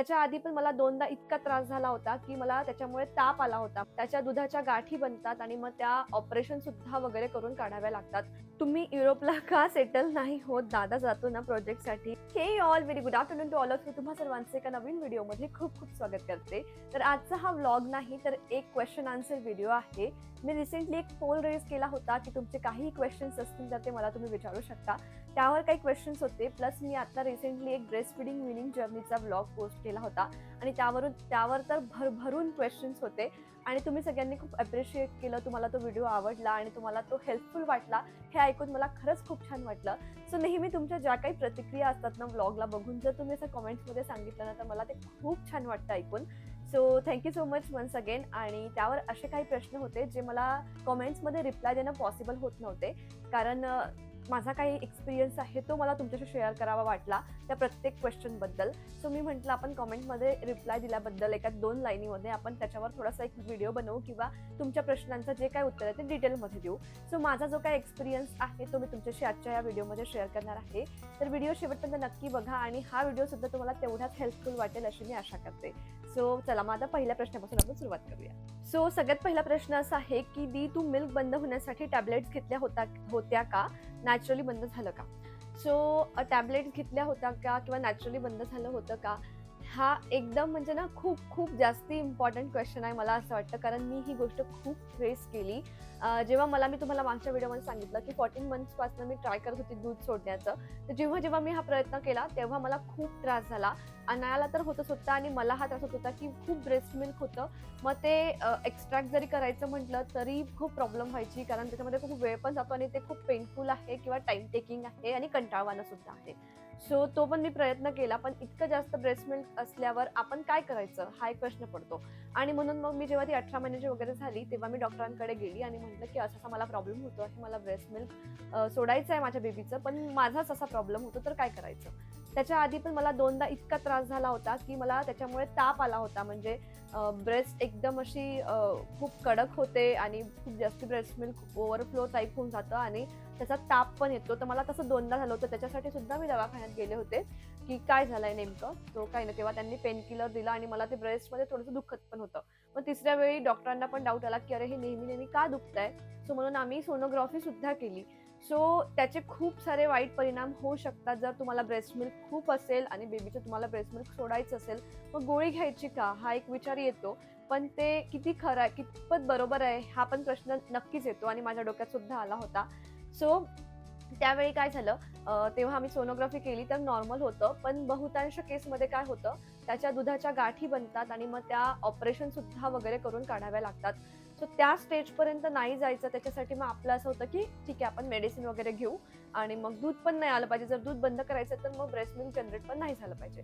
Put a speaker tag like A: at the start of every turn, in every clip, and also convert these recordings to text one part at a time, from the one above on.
A: त्याच्या आधी पण मला दोनदा इतका त्रास झाला होता की मला त्याच्यामुळे ताप आला होता. त्याच्या दुधाच्या गाठी बनतात आणि मग त्या ऑपरेशन सुद्धा वगैरे करून काढाव्या लागतात. तुम्ही युरोपला का सेटल नाही होत? दादा जातो ना प्रोजेक्टसाठी. Hey all very good afternoon to all of you. तुम्हा सर्वांचे एका नवीन व्हिडिओमध्ये खूप खूप स्वागत करते. तर आजचा हा व्लॉग नाही तर एक क्वेश्चन आन्सर व्हिडिओ आहे. मी रिसेंटली एक पोल रेज केला होता की तुमचे काहीही क्वेश्चन्स असतील तर ते मला तुम्ही विचारू शकता. त्यावर काही क्वेश्चन्स होते. प्लस मी आता रिसेंटली एक ब्रेस्ट फीडिंग विनिंग जर्नीचा व्लॉग पोस्ट केला होता आणि त्यावर तर भरभरून क्वेश्चन्स होते आणि तुम्ही सगळ्यांनी खूप अप्रिशिएट केलं. तुम्हाला तो व्हिडिओ आवडला आणि तुम्हाला तो हेल्पफुल वाटला हे ऐकून मला खरंच खूप छान वाटलं. सो नेहमी तुमच्या ज्या काही प्रतिक्रिया असतात ना व्लॉगला बघून जर तुम्ही असं कमेंट्समध्ये सांगितलं ना तर मला ते खूप छान वाटतं ऐकून. So thank you so much once again. आणि त्यावर असे काही प्रश्न होते जे मला कमेंट्समध्ये रिप्लाय देणं पॉसिबल होत नव्हते कारण माझा काही एक्सपिरियन्स आहे तो मला तुमच्याशी शेअर करावा वाटला त्या प्रत्येक क्वेश्चनबद्दल. सो मी म्हटलं आपण कमेंटमध्ये रिप्लाय दिल्याबद्दल एका 2 लाईनीमध्ये आपण त्याच्यावर थोडासा एक व्हिडिओ बनवू किंवा तुमच्या प्रश्नांचं जे काय उत्तर आहे ते डिटेलमध्ये देऊ. सो माझा जो काय एक्सपिरियन्स आहे तो मी तुमच्याशी आजच्या या व्हिडिओमध्ये शेअर करणार आहे. तर व्हिडिओ शेवटपर्यंत नक्की बघा आणि हा व्हिडिओ सुद्धा तुम्हाला तेवढाच हेल्पफुल वाटेल अशी मी आशा करते. सो चला मग आता पहिल्या प्रश्नापासून आपण सुरुवात करूया. सो सगळ्यात पहिला प्रश्न असा आहे की दी तू मिल्क बंद होण्यासाठी टॅबलेट्स घेतल्या होत्या का? नॅचरली बंद झालं का? सो टॅबलेट्स घेतल्या होत्या का किंवा नॅचरली बंद झालं होतं का? हा एकदम म्हणजे ना खूप खूप जास्ती इम्पॉर्टंट क्वेश्चन आहे मला असं वाटतं कारण मी ही गोष्ट खूप फेस केली. जेव्हा मी तुम्हाला मागच्या व्हिडिओमध्ये सांगितलं की 14 मंथ्सपासून मी ट्राय करत होती दूध सोडण्याचं. तर जेव्हा मी हा प्रयत्न केला तेव्हा मला खूप त्रास झाला. अनायाला तर होतच होता आणि मला हा त्रास होत होता की खूप ब्रेस्ट मिल्क होतं. मग ते एक्स्ट्रॅक्ट जरी करायचं म्हटलं तरी खूप प्रॉब्लेम व्हायची कारण त्याच्यामध्ये खूप वेळ पण जातो आणि ते खूप पेनफुल आहे किंवा टाइम टेकिंग आहे आणि कंटाळवाणं सुद्धा आहे. सो तो पण मी प्रयत्न केला पण इतकं जास्त ब्रेस्ट मिल्क असल्यावर आपण काय करायचं हा एक प्रश्न पडतो. आणि म्हणून मग मी जेव्हा ती 18 महिन्याची वगैरे झाली तेव्हा मी डॉक्टरांकडे गेली आणि म्हटलं की असा मला प्रॉब्लेम होतो आहे. मला ब्रेस्ट मिल्क सोडायचं आहे माझ्या बेबीचं पण माझाच असा प्रॉब्लेम होतो तर काय करायचं? त्याच्या आधी पण मला दोनदा इतका त्रास झाला होता की मला त्याच्यामुळे ताप आला होता. म्हणजे ब्रेस्ट एकदम अशी खूप कडक होते आणि खूप जास्त ब्रेस्ट मिल्क ओव्हरफ्लो टाईप होऊन जातं आणि त्याचा ताप पण येतो. तर मला तसं दोनदा झालं होतं. त्याच्यासाठी सुद्धा मी दवाखान्यात गेले होते की काय झालंय नेमकं. तो काही नाही तेव्हा त्यांनी पेन किलर दिला आणि मला ते ब्रेस्टमध्ये थोडंसं दुखत पण होतं. मग तिसऱ्या वेळी डॉक्टरांना पण डाऊट आला की अरे हे नेहमी का दुखतंय. सो म्हणून आम्ही सोनोग्राफी सुद्धा केली. सो त्याचे खूप सारे वाईट परिणाम होऊ शकतात जर तुम्हाला ब्रेस्ट मिल्क खूप असेल आणि बेबीचं तुम्हाला ब्रेस्ट मिल्क सोडायचं असेल मग गोळी घ्यायची का हा एक विचार येतो. पण ते किती खरं आहे कितपत बरोबर आहे हा पण प्रश्न नक्कीच येतो आणि माझ्या डोक्यात सुद्धा आला होता. सो त्यावेळी काय झालं तेव्हा आम्ही सोनोग्राफी केली तर नॉर्मल होतं पण बहुतांश केसमध्ये काय होतं त्याच्या दुधाच्या गाठी बनतात आणि मग त्या ऑपरेशन सुद्धा वगैरे करून काढाव्या लागतात. सो त्या स्टेजपर्यंत नाही जायचं त्याच्यासाठी मग आपलं असं होतं की ठीक आहे आपण मेडिसिन वगैरे घेऊ आणि मग दूध पण नाही आलं पाहिजे. जर दूध बंद करायचं तर मग ब्रेस्ट मिल्क जनरेट पण नाही झालं पाहिजे.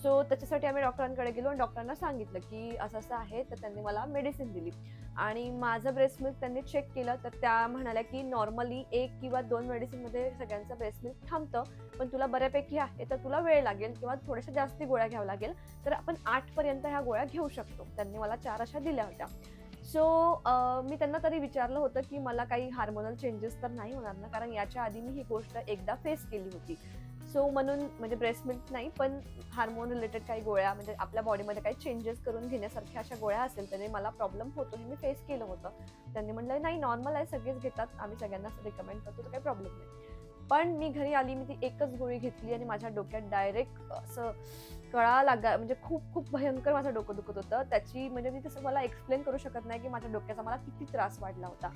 A: सो त्याच्यासाठी आम्ही डॉक्टरांकडे गेलो आणि डॉक्टरांना सांगितलं की असं आहे तर त्यांनी मला मेडिसिन दिली आणि माझं ब्रेस्ट मिल्क त्यांनी चेक केलं तर त्या म्हणाल्या की नॉर्मली 1 किंवा 2 मेडिसिनमध्ये सगळ्यांचं ब्रेस्ट मिल्क थांबतं पण तुला बऱ्यापैकी आहे तर तुला वेळ लागेल किंवा थोड्याशा जास्ती गोळ्या घ्याव्या लागेल. तर आपण 8 पर्यंत ह्या गोळ्या घेऊ शकतो. त्यांनी मला 4 अशा दिल्या होत्या. सो मी त्यांना तरी विचारलं होतं की मला काही हार्मोनल चेंजेस तर नाही होणार ना कारण याच्या आधी मी ही गोष्ट एकदा फेस केली होती. सो म्हणून म्हणजे ब्रेस्ट मिल्क नाही पण हार्मोन रिलेटेड काही गोळ्या म्हणजे आपल्या बॉडीमध्ये काही चेंजेस करून घेण्यासारख्या अशा गोळ्या असेल त्याने मला प्रॉब्लेम होतो हे मी फेस केलं होतं. त्यांनी म्हटलं नाही नॉर्मल आहे सगळेच घेतात आम्ही सगळ्यांना रिकमेंड करतो तर काही प्रॉब्लेम नाही. पण मी घरी आली मी ती एकच गोळी घेतली आणि माझ्या डोक्यात डायरेक्ट असं कळा लागा म्हणजे खूप खूप भयंकर माझं डोकं दुखत होतं. त्याची म्हणजे मी तसं मला एक्सप्लेन करू शकत नाही की माझ्या डोक्याचा मला किती त्रास वाढला होता.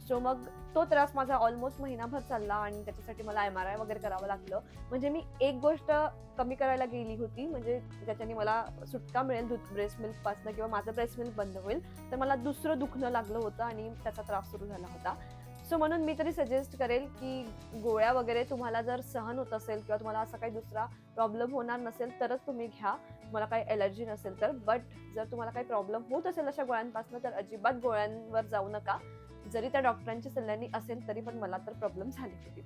A: सो मग तो त्रास माझा ऑलमोस्ट महिनाभर चालला आणि त्याच्यासाठी मला MRI वगैरे करावं लागलं. म्हणजे मी एक गोष्ट कमी करायला गेली होती म्हणजे ज्याच्याने मला सुटका मिळेल ब्रेस्ट मिल्कपासून किंवा माझं ब्रेस्ट मिल्क बंद होईल तर मला दुसरं दुखणं लागलं होतं आणि त्याचा त्रास सुरू झाला होता. सो म्हणून मी तरी सजेस्ट करेल की गोळ्या वगैरे तुम्हाला जर सहन होत असेल किंवा तुम्हाला असा काही दुसरा प्रॉब्लेम होणार नसेल तरच तुम्ही घ्या. तुम्हाला काही एलर्जी नसेल तर. बट जर तुम्हाला काही प्रॉब्लेम होत असेल अशा गोळ्यांपासून तर अजिबात गोळ्यांवर जाऊ नका. जरी त्या डॉक्टरांच्या सल्ल्याने असेल तरी पण मला तर प्रॉब्लेम झाली होती.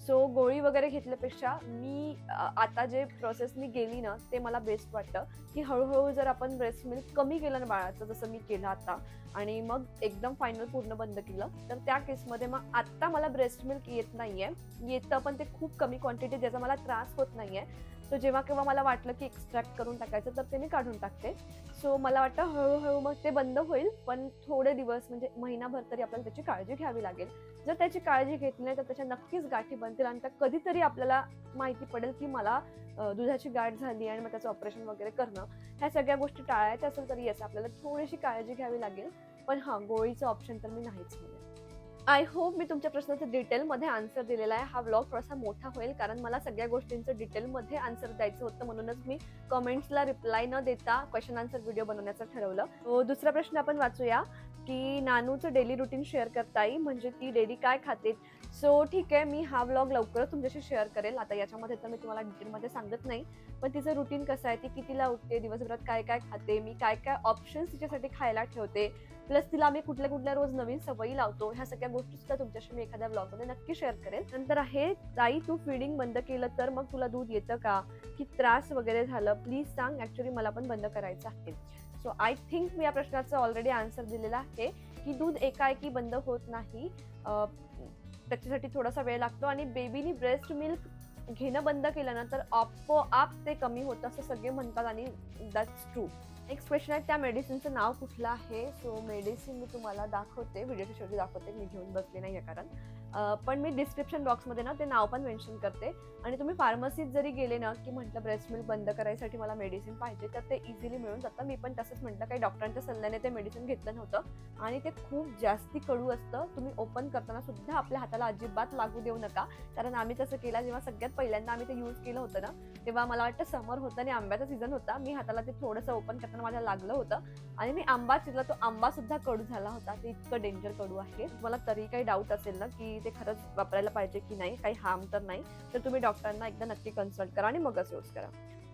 A: सो गोळी वगैरे घेतल्यापेक्षा मी आता जे प्रोसेसनी गेली ना ते मला बेस्ट वाटतं की हळूहळू जर आपण ब्रेस्ट मिल्क कमी केलं ना बाळाचं जसं मी केलं आता आणि मग एकदम फायनल पूर्ण बंद केलं तर त्या केसमध्ये मग आत्ता मला ब्रेस्ट मिल्क येत नाहीये. येतं पण ते खूप कमी क्वांटिटी ज्याचा मला त्रास होत नाहीये सो जेव्हा केव्हा मला वाटलं की एक्स्ट्रॅक्ट करून टाकायचं तर ते मी काढून टाकते. सो मला वाटतं हळूहळू मग ते बंद होईल, पण थोडे दिवस म्हणजे महिनाभर तरी आपल्याला त्याची काळजी घ्यावी लागेल. जर त्याची काळजी घेतली नाही तर त्याच्या नक्कीच गाठी बनतील आणि त्या कधीतरी आपल्याला माहिती पडेल की मला दुधाची गाठ झाली आणि मग त्याचं ऑपरेशन वगैरे करणं. ह्या सगळ्या गोष्टी टाळायच्या असेल तर येस आपल्याला थोडीशी काळजी घ्यावी लागेल. पण हां, गोळीचं ऑप्शन तर मी नाहीच म्हणेन. आय होप मी तुमच्या प्रश्नाचं डिटेलमध्ये आन्सर दिलेला आहे. हा व्लॉग थोडासा मोठा होईल कारण मला सगळ्या गोष्टींचं डिटेलमध्ये आन्सर द्यायचं होतं, म्हणूनच मी कमेंट्सला रिप्लाय न देता क्वेश्चन आन्सर व्हिडिओ बनवण्याचं ठरवलं. दुसरा प्रश्न आपण वाचूया की नानूचं डेली रुटीन शेअर करता येईल, म्हणजे ती डेली काय खाते. सो ठीक आहे, मी हा व्लॉग लवकरच तुमच्याशी शेअर करेल. आता याच्यामध्ये तर मी तुम्हाला डिटेलमध्ये सांगत नाही, पण तिचं रुटीन कसं आहे, ती कितीला उठते, दिवसभरात काय काय खाते, मी काय काय ऑप्शन्स तिच्यासाठी खायला ठेवते, प्लस तिला आम्ही कुठल्या कुठल्या रोज नवीन सवयी लावतो, ह्या सगळ्या गोष्टी सुद्धा तुमच्याशी मी एखाद्या ब्लॉगमध्ये नक्की शेअर करेल. नंतर आहे, ताई तू फीडिंग बंद केलं तर मग तुला दूध येतं का, की त्रास वगैरे झालं, प्लीज सांग, ऍक्च्युली मला पण बंद करायचं आहे. सो आय थिंक मी या प्रश्नाचं ऑलरेडी आन्सर दिलेला आहे की दूध एकाएकी बंद होत नाही. त्याच्यासाठी थोडासा वेळ लागतो आणि बेबीनी ब्रेस्ट मिल्क घेणं बंद केलं ना तर आपोआप ते कमी होतं असं सगळे म्हणतात आणि दॅट्स ट्रू. नेक्स्ट क्वेश्चन आहे, त्या मेडिसिनचं नाव कुठलं आहे. सो मेडिसिन मी तुम्हाला दाखवते, व्हिडिओच्या शेवटी दाखवते, मी घेऊन बसले नाही आहे कारण पण मी डिस्क्रिप्शन बॉक्समध्ये ना ते नाव पण मेन्शन करते. आणि तुम्ही फार्मसीत जरी गेले ना की म्हटलं ब्रेस्ट मिल्क बंद करायसाठी मला मेडिसिन पाहिजे तर ते इझिली मिळून जातं. मी पण तसंच म्हटलं, काही डॉक्टरांच्या सल्ल्याने ते मेडिसिन घेतलं नव्हतं आणि ते खूप जास्ती कडू असतं. तुम्ही ओपन करताना सुद्धा आपल्या हाताला अजिबात लागू देऊ नका, कारण आम्ही तसं केलं. जेव्हा सगळ्यात पहिल्यांदा आम्ही ते यूज केलं होतं ना तेव्हा मला वाटतं समर होतं आणि आंब्याचा सीझन होता. मी हाताला ते थोडंसं ओपन करताना माझ्या लागलं होतं आणि मी आंबा चिरला, तो आंबा सुद्धा कडू झाला होता. ते इतकं डेंजर कडू आहे. तुम्हाला तरी काही डाऊट असेल ना की ते खरंच वापरायला पाहिजे की नाही, काही हार्म तर नाही, तर तुम्ही डॉक्टरांना एकदा नक्की कन्सल्ट करा आणि मगच यूज करा.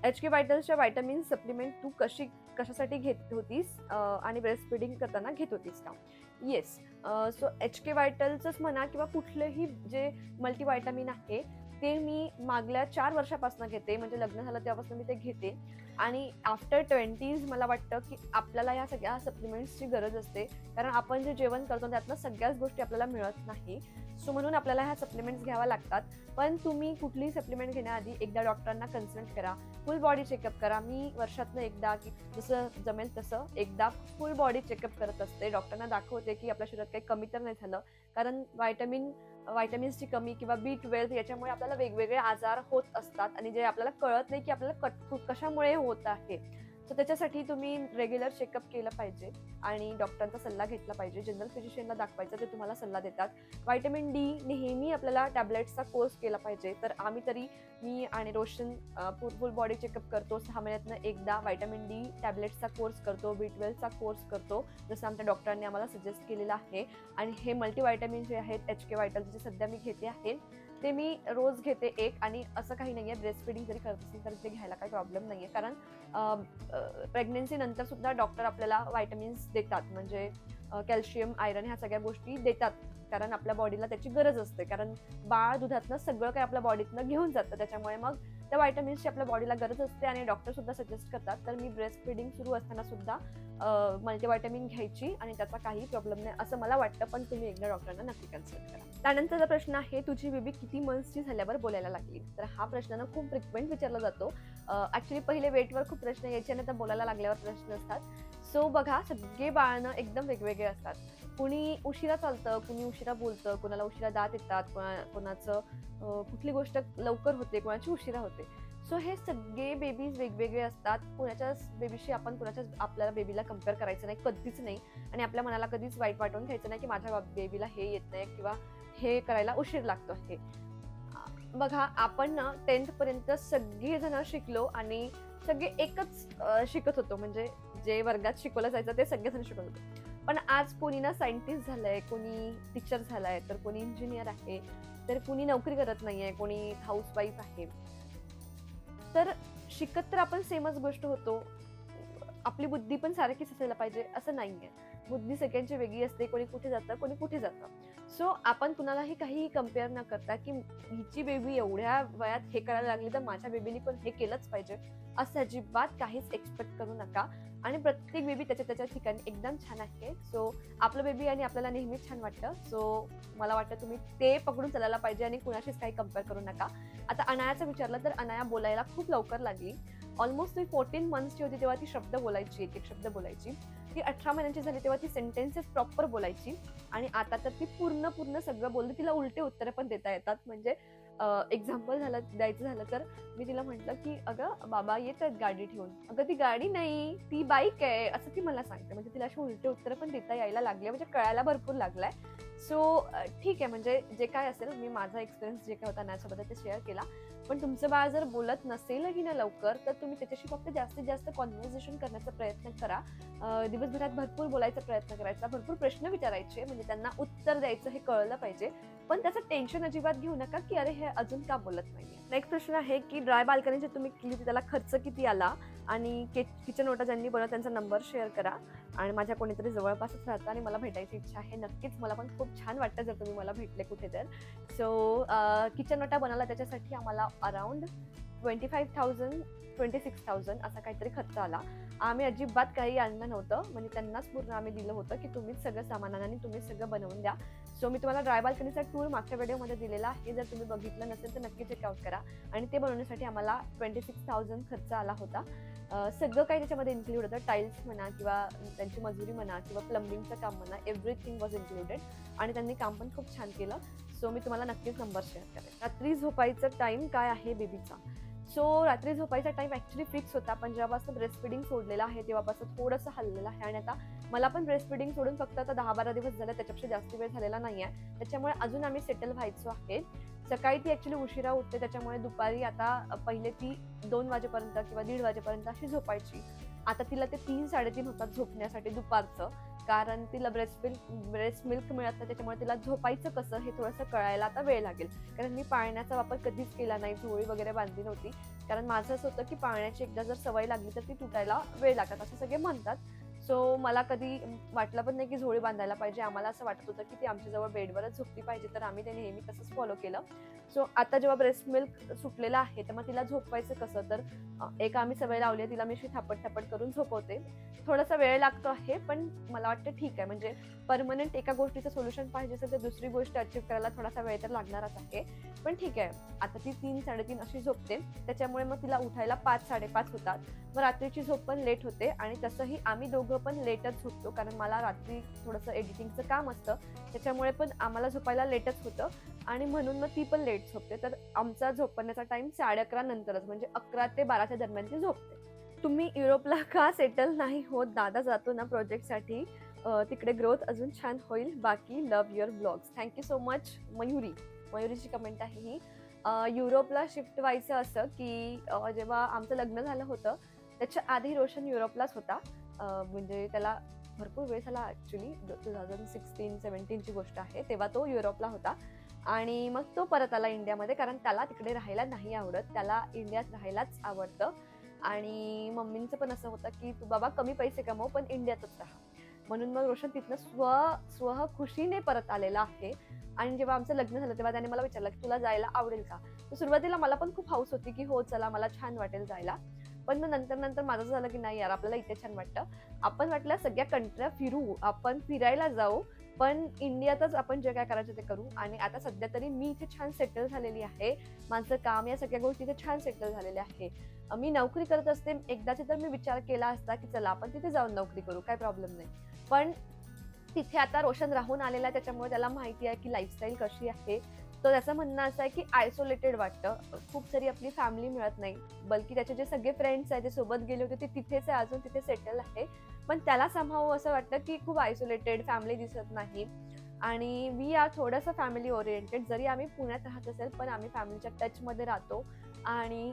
A: HK व्हायटल्सच्या व्हायटमिन सप्लिमेंट तू कशासाठी घेत होतीस आणि ब्रेस्ट फिडिंग करताना घेत होतीस का. येस, सो HK व्हायटलचंच म्हणा किंवा कुठलेही जे मल्टीव्हायटामिन आहे ते मी मागल्या 4 वर्षापासून घेते, म्हणजे लग्न झालं तेव्हापासून मी ते घेते. आणि आफ्टर 20s मला वाटतं की आपल्याला या सगळ्या सप्लिमेंट्सची गरज असते, कारण आपण जे जेवण करतो त्यातनं सगळ्याच गोष्टी आपल्याला मिळत नाही. सो म्हणून आपल्याला ह्या सप्लिमेंट्स घ्याव्या लागतात. पण तुम्ही कुठलीही सप्लिमेंट घेण्याआधी एकदा डॉक्टरांना कन्सल्ट करा, फुल बॉडी चेकअप करा. मी वर्षातनं एकदा की जसं जमेल तसं एकदा फुल बॉडी चेकअप करत असते. डॉक्टरांना दाखवते की आपल्या शरीरात काही कमी तर नाही झालं, कारण व्हायटमिन्सची कमी किंवा B12 याच्यामुळे आपल्याला वेगवेगळे आजार होत असतात आणि जे आपल्याला कळत नाही की आपल्याला कशामुळे होत आहे. सो त्याच्यासाठी तुम्ही रेग्युलर चेकअप केलं पाहिजे आणि डॉक्टरांचा सल्ला घेतला पाहिजे. जनरल फिजिशियनला दाखवायचं, ते तुम्हाला सल्ला देतात. व्हायटमिन डी नेहमी आपल्याला टॅबलेट्सचा कोर्स केला पाहिजे. तर मी आणि रोशन फुल बॉडी चेकअप करतो. 6 महिन्यातनं एकदा व्हायटमिन डी टॅबलेट्सचा कोर्स करतो, B12चा कोर्स करतो, जसं आमच्या डॉक्टरांनी आम्हाला सजेस्ट केलेलं आहे. आणि हे मल्टीव्हायटमिन जे आहेत HK व्हायटल जे सध्या मी घेते आहे ते मी रोज घेते एक. आणि असं काही नाहीये, ब्रेस्ट फिडिंग जरी करत असेल तर ते घ्यायला काही प्रॉब्लेम नाहीये, कारण प्रेग्नन्सी नंतर सुद्धा डॉक्टर आपल्याला व्हायटमिन्स देतात, म्हणजे कॅल्शियम, आयरन ह्या सगळ्या गोष्टी देतात, कारण आपल्या बॉडीला त्याची गरज असते. कारण बाळ दुधातनं सगळं काही आपल्या बॉडीतनं घेऊन जातं, त्याच्यामुळे मग त्या व्हायटमिन्सची आपल्या बॉडीला गरज असते आणि डॉक्टर सुद्धा सजेस्ट करतात. तर मी ब्रेस्ट फिडिंग सुरू असताना सुद्धा मल्टीव्हायटमिन घ्यायची आणि त्याचा काही प्रॉब्लेम नाही असं मला वाटतं. पण तुम्ही एकदा डॉक्टरांना नक्की कन्सल्ट करा. त्यानंतरचा प्रश्न आहे, तुझी बेबी किती मंथ्सची झाल्यावर बोलायला लागली. तर हा प्रश्न ना खूप फ्रिक्वेंट विचारला जातो. ऍक्च्युली पहिले वेटवर खूप प्रश्न यायचे आणि आता बोलायला लागल्यावर प्रश्न असतात. सो बघा, सगळे बाळणं एकदम वेगवेगळे असतात. कुणी उशिरा चालतं, कुणी उशिरा बोलतं, कोणाला उशिरा दात येतात, कोणाचं कुठली गोष्ट लवकर होते, कोणाची उशिरा होते. सो हे सगळे बेबीज वेगवेगळे असतात. कुणाच्याच बेबीशी आपण आपल्याला बेबीला कम्पेअर करायचं नाही, कधीच नाही. आणि आपल्या मनाला कधीच वाईट वाटून घ्यायचं नाही की माझ्या बेबीला हे येत नाही किंवा हे करायला उशीर लागतो. हे बघा, आपण ना 10th पर्यंत सगळे जण शिकलो आणि सगळे एकच शिकत होतो, म्हणजे जे वर्गात शिकवलं जायचं ते सगळेजण शिकत होते. पण आज कोणी ना सायंटिस्ट झालंय, कोणी टीचर झालाय, तर कोणी इंजिनियर आहे, तर कोणी नोकरी करत नाहीये, कोणी हाऊसवाईफ आहे. तर शिकत तर आपण सेमच गोष्ट होतो. आपली बुद्धी पण सारखीच असायला पाहिजे असं नाहीये. बुद्धी सगळ्यांची वेगळी असते, कोणी कुठे जातं, कोणी कुठे जातं. सो आपण कुणालाही काहीही कंपेअर न करता, की हिची बेबी एवढ्या वयात हे करायला लागली तर माझ्या बेबीनी पण हे केलंच पाहिजे, असं अजिबात काहीच एक्सपेक्ट करू नका. आणि प्रत्येक बेबी त्याच्या त्याच्या ठिकाणी एकदम छान आहे. सो आपलं बेबी आणि आपल्याला नेहमीच छान वाटतं. सो मला वाटतं तुम्ही ते पकडून चालायला पाहिजे आणि कुणाशीच काही कंपेअर करू नका. आता अनायाचं विचारलं तर अनाया बोलायला खूप लवकर लागली. ऑलमोस्ट ती 14 मंथ्सची होती तेव्हा ती शब्द बोलायची, एक एक शब्द बोलायची. ती 18 महिन्यांची झाली तेव्हा ती सेंटेन्सेस प्रॉपर बोलायची. आणि आता तर ती पूर्ण सगळं बोलते. तिला उलटे उत्तरं पण देता येतात. म्हणजे एक्झाम्पल द्यायचं झालं तर मी तिला म्हटलं, की "अगं बाबा येत आहेत गाडी ठेवून." "अगं ती गाडी नाही, ती बाईक आहे," असं ती मला सांगते. म्हणजे तिला अशी उलटे उत्तरं पण देता यायला लागली, म्हणजे कळायला भरपूर लागलाय. सो ठीक आहे, म्हणजे जे काय असेल मी माझा एक्सपिरियन्स जे काय होता त्यासोबत ते शेअर केला. पण तुमचं बाळ जर बोलत नसेलही ना लवकर, तर तुम्ही त्याच्याशी फक्त जास्तीत जास्त कॉन्व्हर्सेशन करण्याचा प्रयत्न करा. दिवसभरात भरपूर बोलायचा प्रयत्न करायचा, भरपूर प्रश्न विचारायचे, म्हणजे त्यांना उत्तर द्यायचं हे कळलं पाहिजे. पण त्याचं टेन्शन अजिबात घेऊ नका, की अरे हे अजून का बोलत नाहीये. नेक्स्ट प्रश्न आहे, की ड्राय बाल्कनी जे तुम्ही केली होती त्याला खर्च किती आला? आणि किचन ओटा ज्यांनी बनवला त्यांचा नंबर शेअर करा. आणि माझ्या कोणीतरी जवळपासच राहतं आणि मला भेटायची इच्छा आहे. नक्कीच मला पण खूप छान वाटतं जर तुम्ही मला भेटले कुठे तर. सो किचन ओटा बनवला त्याच्यासाठी आम्हाला अराउंड 25,000 26,000 असा काहीतरी खर्च आला. आम्ही अजिबात काही आणलं नव्हतं. म्हणजे त्यांनाच पूर्ण आम्ही दिलं होतं, की तुम्हीच सगळं सामान आणा आणि तुम्हीच सगळं बनवून द्या. सो मी तुम्हाला ड्राय बाल्कनीचा टूर मागच्या व्हिडिओमध्ये दिलेला आहे. जर तुम्ही बघितलं नसेल तर नक्की चेकआउट करा. आणि ते बनवण्यासाठी आम्हाला 26,000 खर्च आला होता. सगळं काही त्याच्यामध्ये इन्क्लूड होतं. टाईल्स म्हणा किंवा त्यांची मजुरी म्हणा किंवा प्लंबिंगचं काम म्हणा, एव्हरीथिंग वॉज इन्क्लुडेड. आणि त्यांनी काम पण खूप छान केलं. सो मी तुम्हाला नक्कीच नंबर शेअर करेन. रात्री झोपायचा टाईम काय आहे बेबीचा? सो रात्री झोपायचा टाईम ॲक्च्युली फिक्स होता, पण जेव्हापासून ब्रेस्ट फिडिंग सोडलेलं आहे तेव्हापासून थोडंसं हललेलं आहे. आणि आता मला पण ब्रेस्ट फिडिंग सोडून फक्त आता 10-12 दिवस झाले, त्याच्यापेक्षा जास्त वेळ झालेला नाही आहे. त्याच्यामुळे अजून आम्ही सेटल व्हायचो आहे. सकाळी ती ॲक्च्युली उशिरा उठते, त्याच्यामुळे दुपारी आता पहिले ती 2 वाजेपर्यंत किंवा 1:30 वाजेपर्यंत अशी झोपायची. आता तिला ते 3-3:30 होतात झोपण्यासाठी दुपारचं. कारण तिला ब्रेस्ट मिल्क मिळत नाही, त्याच्यामुळे तिला झोपायचं कसं हे थोडंसं कळायला आता वेळ लागेल. कारण मी पाळण्याचा वापर कधीच केला नाही, झोळी वगैरे बांधली नव्हती. कारण माझं असं होतं, की पाळण्याची एकदा जर सवय लागली तर ती तुटायला वेळ लागतात असं सगळे म्हणतात. सो मला कधी वाटलं पण नाही, की झोळी बांधायला पाहिजे. आम्हाला असं वाटत होतं, की ती आमच्याजवळ बेडवरच झोपली पाहिजे, तर आम्ही ते नेहमी तसंच फॉलो केलं. सो आता जेव्हा ब्रेस्ट मिल्क सुटलेलं आहे, तर मग तिला झोपवायचं कसं? तर एक आम्ही सवय लावली आहे, तिला मी अशी थापट करून झोपवते. थोडासा वेळ लागतो आहे, पण मला वाटतं ठीक आहे. म्हणजे परमनंट एका गोष्टीचं सोल्युशन पाहिजे असेल तर दुसरी गोष्ट अचीव्ह करायला थोडासा वेळ तर लागणारच आहे. पण ठीक आहे, आता ती 3-3:30 अशी झोपते. त्याच्यामुळे मग तिला उठायला 5-5:30 होतात. मग रात्रीची झोप पण लेट होते आणि तसंही आम्ही दोघं पण लेटच झोपतो. कारण मला रात्री थोडंसं एडिटिंगचं काम असतं, त्याच्यामुळे पण आम्हाला झोपायला लेटच होतं. आणि म्हणून मग ती पण लेट झोपते. तर आमचा झोपण्याचा टाईम 11:30 नंतरच, म्हणजे 11 ते 12च्या दरम्यान ती झोपते. तुम्ही युरोपला का सेटल नाही होत? दादा जातो ना प्रोजेक्टसाठी, तिकडे ग्रोथ अजून छान होईल. बाकी love your blogs. Thank you so much Mayuri. मयुरीची कमेंट आहे ही. युरोपला शिफ्ट व्हायचं असं, की जेव्हा आमचं लग्न झालं होतं त्याच्या आधी रोशन युरोपलाच होता. म्हणजे त्याला भरपूर वेळ झाला ॲक्च्युली, 2016-17 ची गोष्ट आहे. तेव्हा तो युरोपला होता. आणि मग तो परत आला इंडियामध्ये, कारण त्याला तिकडे राहायला नाही आवडत. त्याला इंडियात राहायलाच आवडतं. आणि मम्मींचं पण असं होतं, की "तू बाबा कमी पैसे कमव पण इंडियातच राहा." म्हणून मग रोशन तिथनं स्वखुशीने परत आलेला आहे. आणि जेव्हा आमचं लग्न झालं तेव्हा त्याने मला विचारलं, की "तुला जायला आवडेल का?" तर सुरुवातीला मला पण खूप हौस होती, की "हो चला, मला छान वाटेल जायला." पण मग नंतर माझं असं झालं, की नाही यार, आपल्याला इथे छान वाटतं. आपण वाटलं सगळ्या कंट्र्या फिरू, आपण फिरायला जाऊ, पण इंडियातच आपण जे काय करायचं ते करू. आणि आता सध्या तरी मी इथे छान सेटल झालेली आहे. माझं काम या सगळ्या गोष्टी इथे छान सेटल झालेल्या आहे. मी नोकरी करत असते, एकदाची तर मी विचार केला असता, की चला आपण तिथे जाऊन नोकरी करू, काही प्रॉब्लेम नाही. पण तिथे आता रोशन राहून आलेला आहे, त्याच्यामुळे त्याला माहिती आहे, की लाईफस्टाईल कशी आहे. तर त्याचं म्हणणं असं आहे, की आयसोलेटेड वाटतं. खूप सारी आपली फॅमिली मिळत नाही. बल्कि त्याचे जे सगळे फ्रेंड्स आहेत, जे सोबत गेले होते, ते तिथेच आहे, अजून तिथे सेटल आहे. पण त्याला समहाऊ असं वाटतं, की खूप आयसोलेटेड, फॅमिली दिसत नाही. आणि वी आर थोडंसं फॅमिली ओरिएंटेड. जरी आम्ही पुण्यात राहत असेल, पण आम्ही फॅमिलीच्या टचमध्ये राहतो. आणि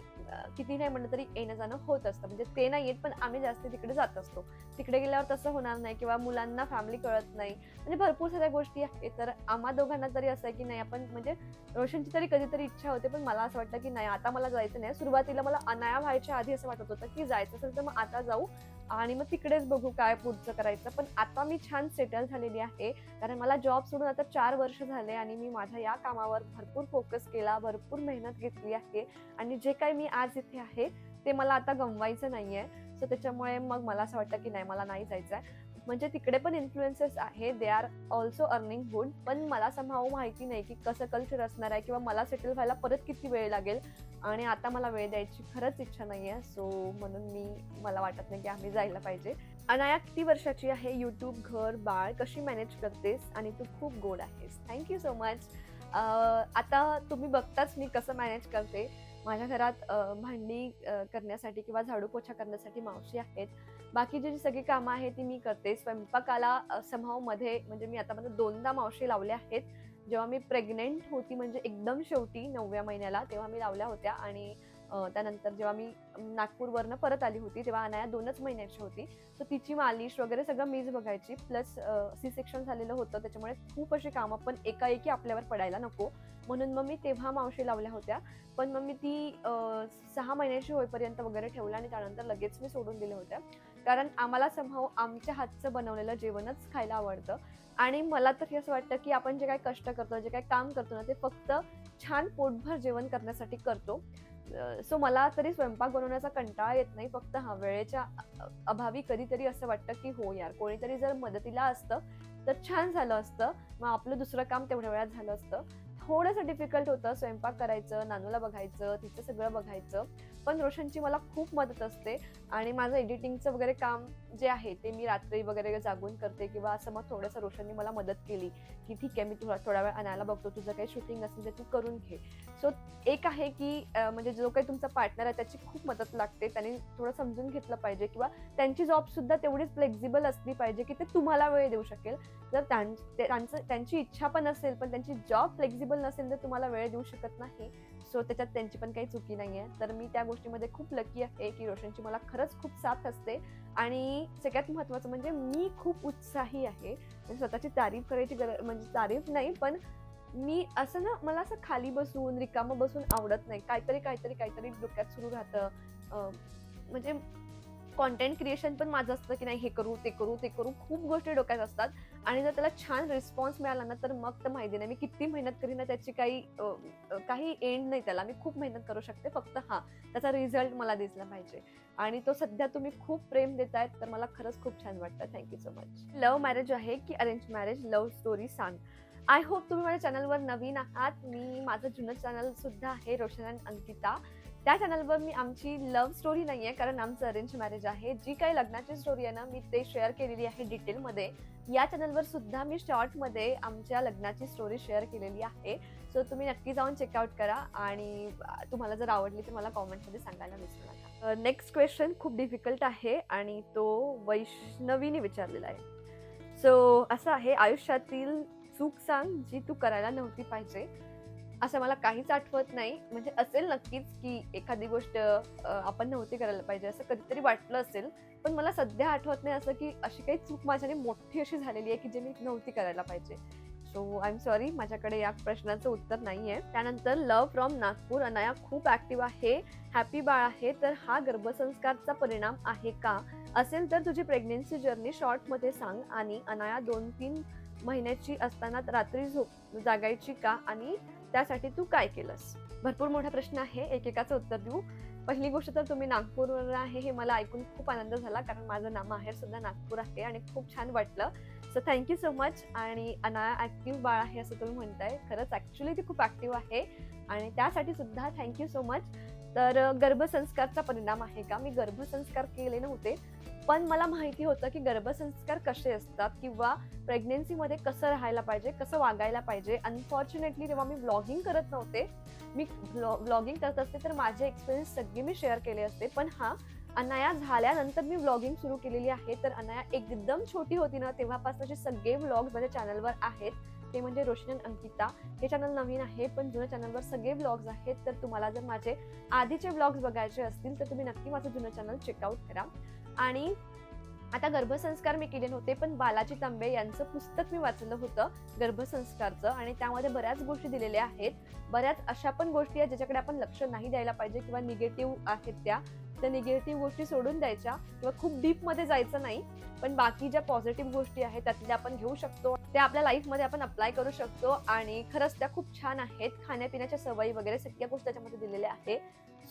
A: किती नाही म्हटलं तरी येणं-जाणं होत असतं. म्हणजे ते नाही येत, पण आम्ही जास्त तिकडे जात असतो. तिकडे गेल्यावर तसं होणार नाही किंवा मुलांना फॅमिली कळत नाही. म्हणजे भरपूर साऱ्या गोष्टी आहेत. तर आम्हा दोघांना तरी असं आहे, की नाही आपण म्हणजे रोशनची तरी कधीतरी इच्छा होते, पण मला असं वाटतं, की नाही आता मला जायचं नाही. सुरुवातीला मला अनाया व्हायच्या आधी असं वाटत होतं, की जायचं असेल तर मग आता जाऊ. आणि मग तिकडेच बघू काय पुढचं करायचं. पण आता मी छान सेटल झालेली आहे, कारण मला जॉब सोडून आता 4 वर्ष झाले आणि मी माझ्या या कामावर भरपूर फोकस केला, भरपूर मेहनत घेतली आहे आणि जे काही मी आज इथे आहे ते मला आता गमवायचं नाहीये. सो त्याच्यामुळे मग मला असं वाटतं की नाही, मला नाही जायचंय. म्हणजे तिकडे पण इन्फ्लुएन्सर्स आहे, they are also earning good, पण मला समहाऊ माहिती नाही की कसं कल्चर असणार आहे किंवा मला सेटल व्हायला परत किती वेळ लागेल आणि आता मला वेळ द्यायची खरंच इच्छा नाहीये. सो म्हणून मला वाटत नाही की आम्ही जायला पाहिजे. अनाया किती वर्षाची आहे? युट्यूब, घर, बाळ कशी मॅनेज करतेस? आणि तू खूप गोड आहेस. Thank you so much. आता तुम्ही बघताच मी कसं मॅनेज करते. माझ्या घरात भांडी करण्यासाठी किंवा झाडू पोछा करण्यासाठी मावशी आहेत. बाकीची जी सगळी कामं आहेत ती मी करते. स्वयंपाकाला समहाऊ मध्ये म्हणजे मी आतापर्यंत 2दा मावशी लावल्या आहेत. जेव्हा मी प्रेग्नेंट होती म्हणजे एकदम शेवटी 9व्या महिन्याला तेव्हा मी लावल्या होत्या आणि त्यानंतर जेव्हा मी नागपूरवरनं परत आली होती तेव्हा अनाया 2च महिन्याची होती. सो तिची मालिश वगैरे सगळं मीच बघायची. प्लस सी सेक्शन झालेलं होतं त्याच्यामुळे खूप अशी कामं पण एकाएकी आपल्यावर पडायला नको, म्हणून मग मी तेव्हा मावशी लावल्या होत्या. पण मग मी ती 6 महिन्याची होईपर्यंत वगैरे ठेवलं आणि त्यानंतर लगेच मी सोडून दिल्या होत्या. कारण आम्हाला समहाऊ आमच्या हातचं बनवलेलं जेवणच खायला आवडतं आणि मला तर असं वाटतं की आपण जे काही कष्ट करतो, जे काही काम करतो ना, ते फक्त छान पोटभर जेवण करण्यासाठी करतो. सो मला तरी स्वयंपाक बनवण्याचा कंटाळा येत नाही. फक्त वेळेच्या अभावी कधीतरी असं वाटतं की हो यार, कोणीतरी जर मदतीला असतं तर छान झालं असतं, मग आपलं दुसरं काम तेवढ्या वेळात झालं असतं. थोडंसं डिफिकल्ट होतं स्वयंपाक करायचं, नानूला बघायचं, तिचं सगळं बघायचं. पण रोशनची मला खूप मदत असते आणि माझं एडिटिंगचं वगैरे काम जे आहे ते मी रात्री वगैरे जागून करते किंवा असं मग थोडंसं रोशनने मला मदत केली की ठीक आहे, मी थोडा वेळ अनायला बघतो, तुझं काही शूटिंग असेल तर तू करून घे. सो एक आहे की म्हणजे जो काही तुमचा पार्टनर आहे त्याची खूप मदत लागते. त्यांनी थोडं समजून घेतलं पाहिजे किंवा त्यांची जॉब सुद्धा तेवढीच फ्लेक्झिबल असली पाहिजे की ते तुम्हाला वेळ देऊ शकेल. जर त्यांची इच्छा पण असेल पण त्यांची जॉब फ्लेक्झिबल नसेल तर तुम्हाला वेळ देऊ शकत नाही. सो त्याच्यात त्यांची पण काही चुकी नाहीये. तर मी त्या गोष्टीमध्ये खूप लकी आहे की रोशनची मला खरंच खूप साथ असते आणि सगळ्यात महत्त्वाचं म्हणजे मी खूप उत्साही आहे. म्हणजे स्वतःची तारीफ करायची गरज म्हणजे तारीफ नाही, पण मी असं ना, मला असं खाली बसून रिकामं बसून आवडत नाही. काहीतरी डोक्यात सुरू राहतं. म्हणजे कॉन्टेंट क्रिएशन पण माझं असतं की नाही, हे करू ते करू ते करू, खूप गोष्टी डोक्यात असतात आणि जर त्याला छान रिस्पॉन्स मिळाला ना तर मग तर माहिती नाही मी किती मेहनत करीन ना, त्याची काही एंड नाही त्याला. मी खूप मेहनत करू शकते, फक्त त्याचा रिझल्ट मला दिसला पाहिजे आणि तो सध्या तुम्ही खूप प्रेम देतायत तर मला खरंच खूप छान वाटतं. Thank you so much. Love marriage आहे की अरेंज मॅरेज? लव्ह स्टोरी सांग. आय होप तुम्ही माझ्या चॅनलवर नवीन आहात. माझं जुनं चॅनल सुद्धा आहे, रोशन अँड अंकिता. त्या चॅनलवर मी आमची लव्ह स्टोरी नाहीये कारण आमचं अरेंज मॅरेज आहे. जी काही लग्नाची स्टोरी आहे ना, मी ते शेअर केलेली आहे डिटेलमध्ये. या चॅनलवर सुद्धा मी शॉर्टमध्ये आमच्या लग्नाची स्टोरी शेअर केलेली आहे. सो तुम्ही नक्की जाऊन चेकआउट करा आणि तुम्हाला जर आवडली तर मला कॉमेंटमध्ये सांगायला विसरू नका. नेक्स्ट क्वेश्चन खूप डिफिकल्ट आहे आणि तो वैष्णवीने विचारलेला आहे. सो असं आहे, आयुष्यातील चूक सांग जी तू करायला नव्हती पाहिजे. असं मला काहीच आठवत नाही. म्हणजे असेल नक्कीच की एखादी गोष्ट आपण नव्हती करायला पाहिजे असं कधीतरी वाटलं असेल, पण मला सध्या आठवत नाही असं की अशी काही चूक माझ्याने मोठी अशी झालेली आहे की जे मी नव्हती करायला पाहिजे. सो आय एम सॉरी, माझ्याकडे या प्रश्नाचं उत्तर नाहीये. त्यानंतर लव्ह फ्रॉम नागपूर. अनाया खूप ऍक्टिव्ह आहे, हॅपी बाळ आहे, तर हा गर्भसंस्कारचा परिणाम आहे का? असेल तर तुझी प्रेग्नेन्सी जर्नी शॉर्टमध्ये सांग. आणि अनाया 2-3 महिन्याची असताना रात्री जागायची का आणि त्यासाठी तू काय केलंस? भरपूर मोठा प्रश्न आहे, एकेकाचं उत्तर देऊ. पहिली गोष्ट तर तुम्ही नागपूरवर आहे हे मला ऐकून खूप आनंद झाला कारण माझं माहेर सुद्धा नागपूर आहे आणि खूप छान वाटलं. So thank you so much. आणि अनाया ऍक्टिव्ह बाळ आहे असं तुम्ही म्हणताय, खरंच ऍक्च्युली ती खूप ऍक्टिव्ह आहे आणि त्यासाठी सुद्धा थँक्यू सो मच. तर गर्भसंस्कारचा परिणाम आहे का? मी गर्भसंस्कार केले नव्हते, पण मला माहिती होतं की गर्भसंस्कार कसे असतात किंवा प्रेग्नेन्सीमध्ये कसं राहायला पाहिजे, कसं वागायला पाहिजे. अनफॉर्च्युनेटली तेव्हा मी व्लॉगिंग करत नव्हते. मी व्लॉगिंग करत असते तर माझे एक्सपिरियन्स सगळे मी शेअर केले असते. पण अनाया झाल्यानंतर मी व्लॉगिंग सुरू केलेली आहे. तर अनाया एकदम छोटी होती ना तेव्हापासूनचे सगळे व्लॉग्स माझ्या चॅनलवर आहेत. ते म्हणजे रोशन अँड अंकिता. हे चॅनल नवीन आहे पण जुन्या चॅनलवर सगळे व्लॉग्स आहेत. तर तुम्हाला जर माझे आधीचे व्लॉग्स बघायचे असतील तर तुम्ही नक्की माझं जुनं चॅनल चेकआउट करा. आणि आता गर्भसंस्कार मी केले नव्हते, पण बालाजी तांबे यांचं पुस्तक मी वाचलं होतं गर्भसंस्कारचं आणि त्यामध्ये बऱ्याच गोष्टी दिलेल्या आहेत. बऱ्याच अशा पण गोष्टी आहेत ज्याच्याकडे आपण लक्ष नाही द्यायला पाहिजे किंवा निगेटिव्ह आहेत त्या. त्या निगेटिव्ह गोष्टी सोडून द्यायच्या किंवा खूप डीपमध्ये जायचं नाही, पण बाकी ज्या पॉझिटिव्ह गोष्टी आहेत त्यातल्या आपण घेऊ शकतो, त्या आपल्या लाईफमध्ये आपण अप्लाय करू शकतो आणि खरंच त्या खूप छान आहेत. खाण्यापिण्याच्या सवयी वगैरे सगळ्या गोष्टी त्याच्यामध्ये दिलेल्या आहे.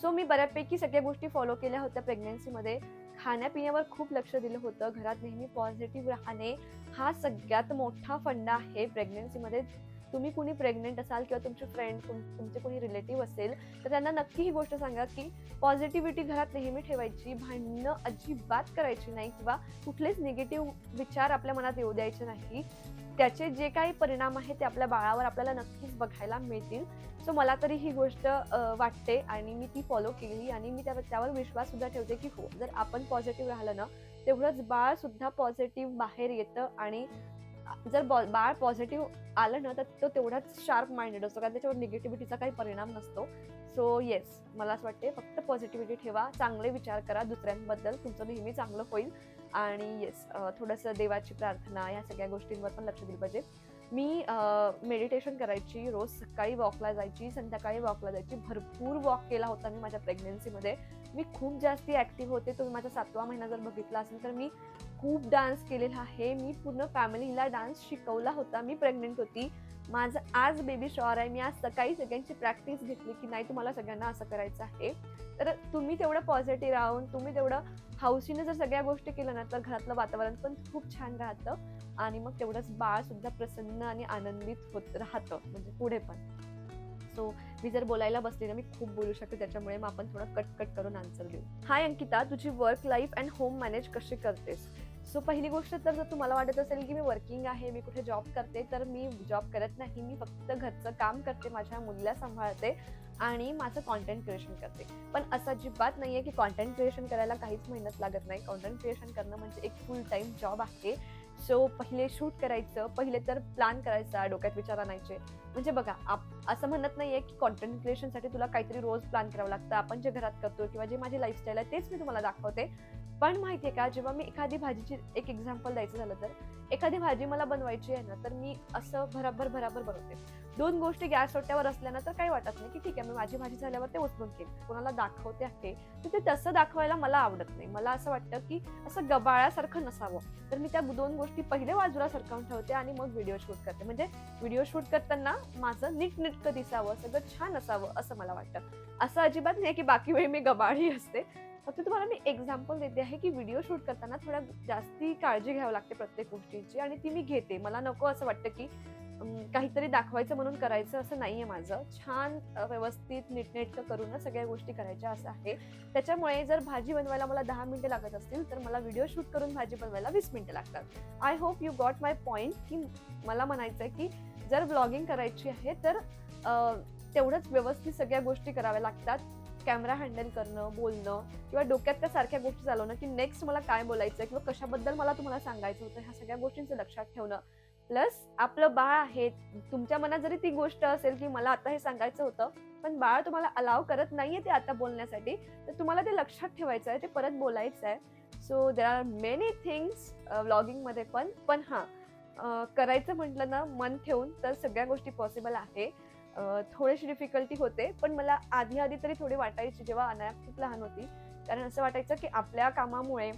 A: सो मी बऱ्यापैकी सगळ्या गोष्टी फॉलो केल्या होत्या प्रेग्नन्सीमध्ये. खाण्यापिण्यावर खूप लक्ष दिलं होतं. घरात नेहमी पॉझिटिव्ह राहणे हा सगळ्यात मोठा फंडा आहे प्रेग्नन्सीमध्ये. तुम्ही कुणी प्रेग्नेंट असाल किंवा तुमचे फ्रेंड तुमचे कोणी रिलेटिव्ह असेल तर त्यांना नक्की ही गोष्ट सांगा की पॉझिटिव्हिटी घरात नेहमी ठेवायची, भांडणं अजिबात करायची नाही किंवा कुठलेच निगेटिव्ह विचार आपल्या मनात येऊ द्यायचे नाही. त्याचे जे काही परिणाम आहेत ते आपल्या बाळावर आपल्याला नक्कीच बघायला मिळतील. सो मला तरी ही गोष्ट वाटते आणि मी ती फॉलो केली आणि मी त्यावर विश्वास सुद्धा ठेवते की हो, जर आपण पॉझिटिव्ह राहिलं ना तेवढंच बाळ सुद्धा पॉझिटिव्ह बाहेर येतं आणि जर बाळ पॉझिटिव्ह आलं ना तर तो तेवढाच शार्प माइंडेड असतो, कारण त्याच्यावर निगेटिव्हिटीचा काही परिणाम नसतो. सो येस, मला असं वाटते फक्त पॉझिटिव्हिटी ठेवा, चांगले विचार करा दुसऱ्यांबद्दल, तुमचं नेहमी चांगलं होईल. आणि येस, थोडंसं देवाची प्रार्थना या सगळ्या गोष्टींवर पण लक्ष दिलं पाहिजे. मी मेडिटेशन करायची, रोज सकाळी वॉकला जायची, संध्याकाळी वॉकला जायची. भरपूर वॉक केला होता मी माझ्या प्रेग्नन्सीमध्ये. मी खूप जास्ती ॲक्टिव्ह होते. तुम्ही माझा 7वा महिना जर बघितला असेल तर मी खूप डान्स केलेला आहे. मी पूर्ण फॅमिलीला डान्स शिकवला होता. मी प्रेग्नेंट होती. माझं आज बेबी शॉवर आहे. मी आज सकाळी सगळ्यांची प्रॅक्टिस घेतली की नाही तुम्हाला सगळ्यांना असं करायचं आहे. तर तुम्ही तेवढं पॉझिटिव्ह राहून, तुम्ही तेवढं हौशीने जर सगळ्या गोष्टी केल्या ना तर घरातलं वातावरण पण खूप छान राहतं आणि मग तेवढंच बाळ सुद्धा प्रसन्न आणि आनंदित होत राहतं म्हणजे पुढे पण. सो मी जर बोलायला बसली ना मी खूप बोलू शकते, त्याच्यामुळे मग आपण थोडं कट करून आन्सर देऊ. हाय अंकिता, तुझी work life and home manage कशी करतेस? सो पहिली गोष्ट तर जर तुम्हाला वाटत असेल की मी वर्किंग आहे, मी कुठे जॉब करते, तर मी जॉब करत नाही. मी फक्त घरचं काम करते, माझ्या मुलीला सांभाळते आणि माझं कॉन्टेंट क्रिएशन करते. पण असं अजिबात नाहीये की कॉन्टेंट क्रिएशन करायला काहीच मेहनत लागत नाही. कॉन्टेंट क्रिएशन करणं म्हणजे एक फुल टाइम जॉब आहे. सो पहिले शूट करायचं, पहिले तर प्लॅन करायचा, डोक्यात विचार आणायचे. म्हणजे बघा, असं म्हणत नाहीये की कॉन्टेंट क्रिएशनसाठी तुला काहीतरी रोज प्लॅन करावं लागतं. आपण जे घरात करतो किंवा जे माझी लाईफस्टाईल आहे तेच मी तुम्हाला दाखवते. पण माहितीये का, जेव्हा मी एखादी भाजीची एक एक्झाम्पल द्यायचं झालं तर एखादी भाजी मला बनवायची आहे ना तर मी असं भराभर बनवते. 2 गोष्टी गॅस ओट्यावर असल्या ना तर काही वाटत नाही की ठीक आहे मी माझी भाजी झाल्यावर ते उचलून घेईन. कोणाला दाखवते आहे तर ते तसं दाखवायला मला आवडत नाही. मला असं वाटतं की असं गबाळ्यासारखं नसावं. तर मी त्या 2 गोष्टी पहिले बाजूला सरकावून ठेवते आणि मग व्हिडिओ शूट करते. म्हणजे व्हिडिओ शूट करताना माझं नीटनेटकं दिसावं, सगळं छान असावं असं मला वाटतं. असं अजिबात नाही की बाकी वेळी मी गबाळी असते. फक्त तुम्हाला मी एक्झाम्पल देते आहे की व्हिडिओ शूट करताना थोड्या जास्ती काळजी घ्यावी लागते प्रत्येक गोष्टीची आणि ती मी घेते. मला नको असं वाटतं की काहीतरी दाखवायचं म्हणून करायचं असं नाहीये माझं. छान व्यवस्थित नीटनेटकं करूनच सगळ्या गोष्टी करायच्या असं आहे. त्याच्यामुळे जर भाजी बनवायला मला 10 मिनिटं लागत असतील तर मला व्हिडिओ शूट करून भाजी बनवायला 20 मिनिटं लागतात. I hope you got my point की मला म्हणायचं आहे की जर ब्लॉगिंग करायची आहे तर तेवढंच व्यवस्थित सगळ्या गोष्टी कराव्या लागतात. कॅमेरा हँडल करणं, बोलणं किंवा डोक्यात त्या सारख्या गोष्टी चालवणं की नेक्स्ट मला काय बोलायचं किंवा कशाबद्दल मला तुम्हाला सांगायचं होतं, ह्या सगळ्या गोष्टींचं लक्षात ठेवणं. प्लस आपलं बाळ आहे, तुमच्या मनात जरी ती गोष्ट असेल की मला आता हे सांगायचं होतं पण बाळ तुम्हाला अलाव करत नाहीये ते आता बोलण्यासाठी, तर तुम्हाला ते लक्षात ठेवायचं आहे, ते परत बोलायचं आहे. So there are many things व्लॉगिंगमध्ये पण करायचं म्हटलं ना मन ठेवून तर सगळ्या गोष्टी पॉसिबल आहे. थोडीशी डिफिकल्टी होते पण मला आधी तरी थोडी वाटायची जेव्हा अनाया खूप लहान होती, कारण असं वाटायचं की आपल्या कामामुळे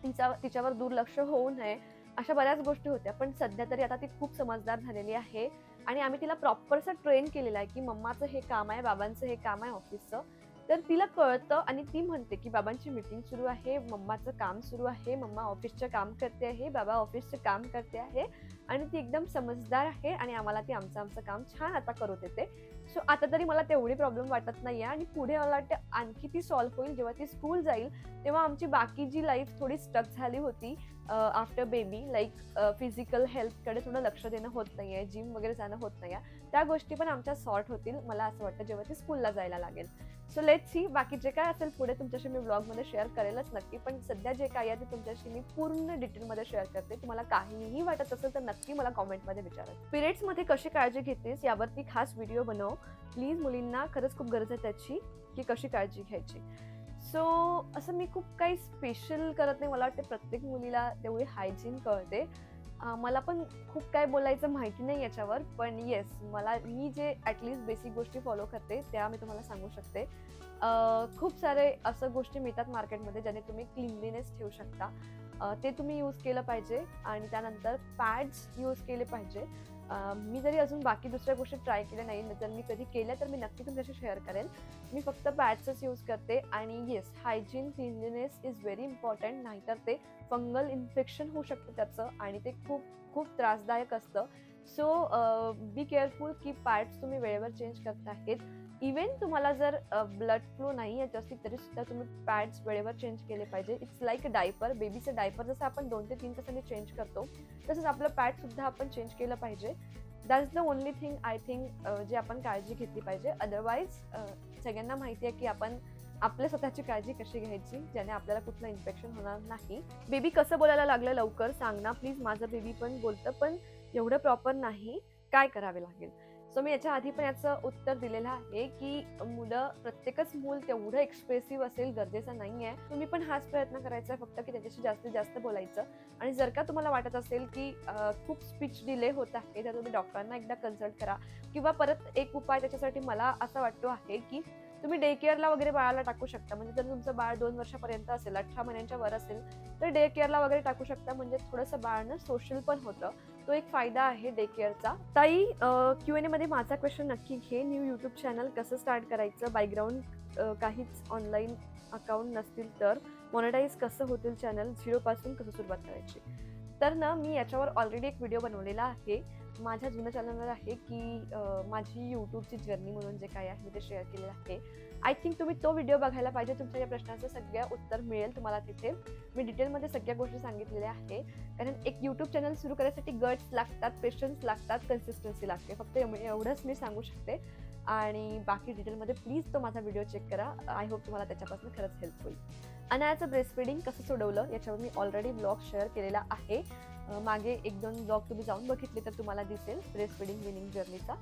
A: तिच्यावर दुर्लक्ष होऊ नये, अशा बऱ्याच गोष्टी होत्या. पण सध्या तरी आता ती खूप समजदार झालेली आहे आणि आम्ही तिला प्रॉपरचं ट्रेन केलेलं आहे की मम्माचं हे काम आहे, बाबांचं हे काम आहे ऑफिसचं. तर तिला कळतं आणि ती म्हणते की बाबांची मीटिंग सुरू आहे, मम्माचं काम सुरू आहे, मम्मा ऑफिसचं काम करते आहे, बाबा ऑफिसचं काम करते आहे आणि ती एकदम समजदार आहे आणि आम्हाला ती आमचं काम छान आता करू देते. सो आता तरी मला तेवढी प्रॉब्लेम वाटत नाहीये आणि पुढे मला वाटतं आणखी ती सॉल्व्ह होईल. जेव्हा ती स्कूल जाईल तेव्हा आमची बाकी जी लाईफ थोडी स्टक झाली होती आफ्टर बेबी, लाईक फिजिकल हेल्थकडे थोडं लक्ष देणं होत नाहीये, जिम वगैरे जाणं होत नाहीये, त्या गोष्टी पण आमच्या सॉर्ट होतील मला असं वाटतं जेव्हा ती स्कूलला जायला लागेल. सो लेट्स सी, बाकी जे काय असेल पुढे तुमच्याशी मी ब्लॉगमध्ये शेअर करेलच नक्की. पण सध्या जे काय आहे ते तुमच्याशी मी पूर्ण डिटेलमध्ये शेअर करते. तुम्हाला काहीही वाटत असेल तर नक्की मला कॉमेंटमध्ये विचारा. पिरियड्समध्ये कशी काळजी घेतेस यावरती खास व्हिडिओ बनव प्लीज. मुलींना खरंच खूप गरज आहे त्याची की कशी काळजी घ्यायची. सो असं मी खूप काही स्पेशल करत नाही. मला वाटते प्रत्येक मुलीला तेवढी हायजीन कळते. मला पण खूप काय बोलायचं माहिती नाही याच्यावर, पण येस, मी जे ॲटलीस्ट बेसिक गोष्टी फॉलो करते त्या मी तुम्हाला सांगू शकते. खूप सारे असं गोष्टी मिळतात मार्केटमध्ये ज्याने तुम्ही क्लीनलीनेस ठेवू शकता. ते तुम्ही यूज केलं पाहिजे आणि त्यानंतर पॅड्स यूज केले पाहिजे. मी जरी अजून बाकी दुसऱ्या गोष्टी ट्राय केल्या नाही, जर मी कधी केल्या तर मी नक्की तुमच्याशी शेअर करेन. मी फक्त पॅड्सच यूज करते आणि yes, hygiene, cleanliness is very important. नाहीतर ते फंगल इन्फेक्शन होऊ शकतं त्याचं आणि ते खूप खूप त्रासदायक असतं. सो बी केअरफुल की पॅड्स तुम्ही वेळेवर चेंज करत आहेत. इव्हन तुम्हाला जर ब्लड फ्लो नाही येत असतील तरी सुद्धा तुम्ही पॅड्स वेळेवर चेंज केले पाहिजे. It's like a diaper. बेबीचं डायपर जसं आपण 2 ते 3 तासांनी चेंज करतो, तसंच आपलं पॅड सुद्धा आपण चेंज केलं पाहिजे. That's the only thing I think जे आपण काळजी घेतली पाहिजे. अदरवाईज सगळ्यांना माहिती आहे की आपण आपल्या स्वतःची काळजी कशी घ्यायची ज्याने आपल्याला कुठलं इन्फेक्शन होणार नाही. बेबी कसं बोलायला लागलं, लवकर सांग ना प्लीज. माझं बेबी पण बोलतं, पण एवढं प्रॉपर नाही. काय करावे लागेल? सो मी याच्या आधी पण याचं उत्तर दिलेलं आहे की प्रत्येकच मूल तेवढं एक्सप्रेसिव्ह असेल गरजेचं नाही आहे. तुम्ही पण हाच प्रयत्न करायचा फक्त की त्याच्याशी जास्तीत जास्त बोलायचं. आणि जर का तुम्हाला वाटत असेल की खूप स्पीच डिले होत आहे, तर तुम्ही डॉक्टरांना एकदा कन्सल्ट करा. किंवा परत एक उपाय त्याच्यासाठी मला असा वाटतो आहे की तुम्ही डे केअरला वगैरे बाळाला टाकू शकता. म्हणजे जर तुमचं बाळ 2 वर्षापर्यंत असेल, 18 महिन्यांच्या वर असेल, तर डे केअरला वगैरे टाकू शकता. म्हणजे थोडंसं बाळानं सोशल पण होतं. तो एक फायदा आहे डे केअरचा. ताई, Q&A मध्ये माझा क्वेश्चन नक्की घे. न्यू यूट्यूब चॅनल कसं स्टार्ट करायचं? बॅकग्राऊंड काहीच ऑनलाईन अकाउंट नसतील तर मॉनिटाईज कसं होतील चॅनल? 0 पासून कसं सुरुवात करायची? तर ना, मी याच्यावर ऑलरेडी एक व्हिडिओ बनवलेला आहे. माझ्या जुन्या चॅनलवर आहे की माझी यूट्यूबची जर्नी म्हणून जे काय आहे ते शेअर केलेलं आहे. आय थिंक तुम्ही तो व्हिडिओ बघायला पाहिजे. तुमच्या या प्रश्नाचं सगळं उत्तर मिळेल तुम्हाला तिथे. मी डिटेलमध्ये सगळ्या गोष्टी सांगितलेल्या आहे. कारण एक यूट्यूब चॅनल सुरू करायसाठी गट्स लागतात, पेशन्स लागतात, कन्सिस्टन्सी लागते. फक्त एवढंच मी सांगू शकते. आणि बाकी डिटेलमध्ये प्लीज तो माझा व्हिडिओ चेक करा. आय होप तुम्हाला त्याच्यापासून खरंच हेल्प होईल. अनायाचं ब्रेस्ट फीडिंग कसं सोडवलं याच्यावर मी ऑलरेडी ब्लॉग शेअर केलेला आहे. मागे 1-2 ब्लॉग तुम्ही जाऊन बघितले तर तुम्हाला दिसेल ब्रेस्ट फीडिंग विनिंग जर्नीचा.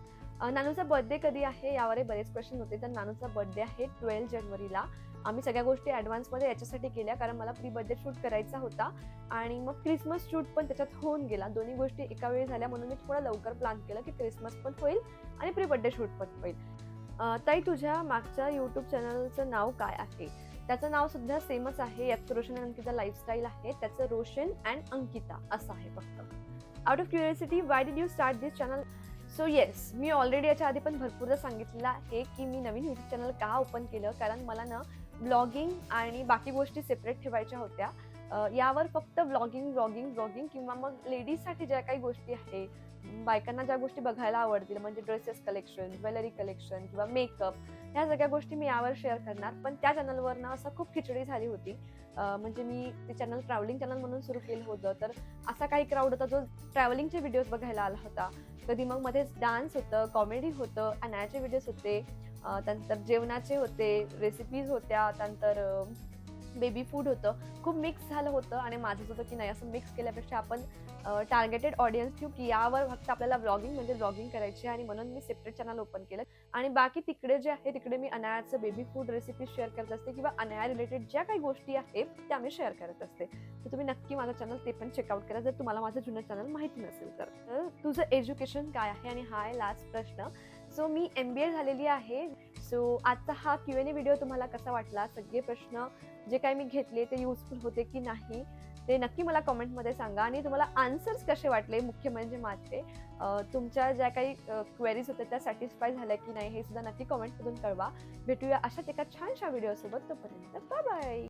A: नानूचा बर्थडे कधी आहे यावरही बरेच क्वेश्चन होते. तर नानूचा बर्थडे आहे 12 जानेवारीला. आम्ही सगळ्या गोष्टी ॲडव्हान्समध्ये याच्यासाठी केल्या कारण मला प्री बर्थडे शूट करायचा होता आणि मग क्रिसमस शूट पण त्याच्यात होऊन गेला. दोन्ही गोष्टी एका वेळी झाल्या म्हणून मी थोडं लवकर प्लॅन केलं की क्रिसमस पण होईल आणि प्री बर्थडे शूट पण होईल. ताई, तुझ्या मागच्या यूट्यूब चॅनलचं नाव काय आहे? त्याचं नाव सुद्धा सेमच आहे. यात रोशन आणि अंकिता लाईफस्टाईल आहे. त्याचं रोशन अँड अंकिता असं आहे फक्त. Out of curiosity, why did you start this channel? So yes, me already याच्या आधी पण भरपूरदा सांगितलेलं आहे की मी नवीन यूट्यूब चॅनल का ओपन केलं. कारण मला ना ब्लॉगिंग आणि बाकी गोष्टी सेपरेट ठेवायच्या होत्या. यावर फक्त ब्लॉगिंग किंवा मग लेडीजसाठी ज्या काही गोष्टी आहे, बायकांना ज्या गोष्टी बघायला आवडतील म्हणजे ड्रेसेस कलेक्शन, ज्वेलरी कलेक्शन किंवा मेकअप, ह्या सगळ्या गोष्टी मी यावर शेअर करणार. पण त्या चॅनलवर ना असं खूप खिचडी झाली होती. म्हणजे मी ते चॅनल ट्रॅव्हलिंग चॅनल म्हणून सुरू केलं होतं. तर असा काही क्राऊड होता जो ट्रॅव्हलिंगचे व्हिडिओज बघायला आला होता. कधी मग मध्येच डान्स होतं, कॉमेडी होतं, अनायाचे व्हिडिओज होते, त्यानंतर जेवणाचे होते, रेसिपीज होत्या, त्यानंतर बेबी फूड होतं. खूप मिक्स झालं होतं आणि माझं होतं की नाही, असं मिक्स केल्यापेक्षा आपण टार्गेटेड ऑडियन्स ठेवू की यावर फक्त आपल्याला व्लॉगिंग करायची आणि म्हणून मी सेपरेट चॅनल ओपन केलं. आणि बाकी तिकडे जे आहे तिकडे मी अनायाचं बेबी फूड रेसिपी शेअर करत असते किंवा अनाया रिलेटेड ज्या काही गोष्टी आहेत त्या मी शेअर करत असते. तर तुम्ही नक्की माझं चॅनल ते पण चेकआउट करा जर तुम्हाला माझं जुनं चॅनल माहिती नसेल तर. तुझं एज्युकेशन काय आहे? आणि हा आहे लास्ट प्रश्न. सो मी MBA झालेली आहे. सो आजचा हा Q&A व्हिडिओ तुम्हाला कसा वाटला? सगळे प्रश्न जे काही मी घेतले ते युजफुल होते की नाही ते नक्की मला कमेंटमध्ये सांगा. आणि तुम्हाला आन्सर्स कसे वाटले, मुख्य म्हणजे माझे तुमच्या ज्या काही क्वेरीज होत्या त्या सॅटिस्फाय झाल्या की नाही हे सुद्धा नक्की कमेंटमधून कळवा. भेटूया अशाच एका छानशा व्हिडिओसोबत. तोपर्यंत बाय बाय.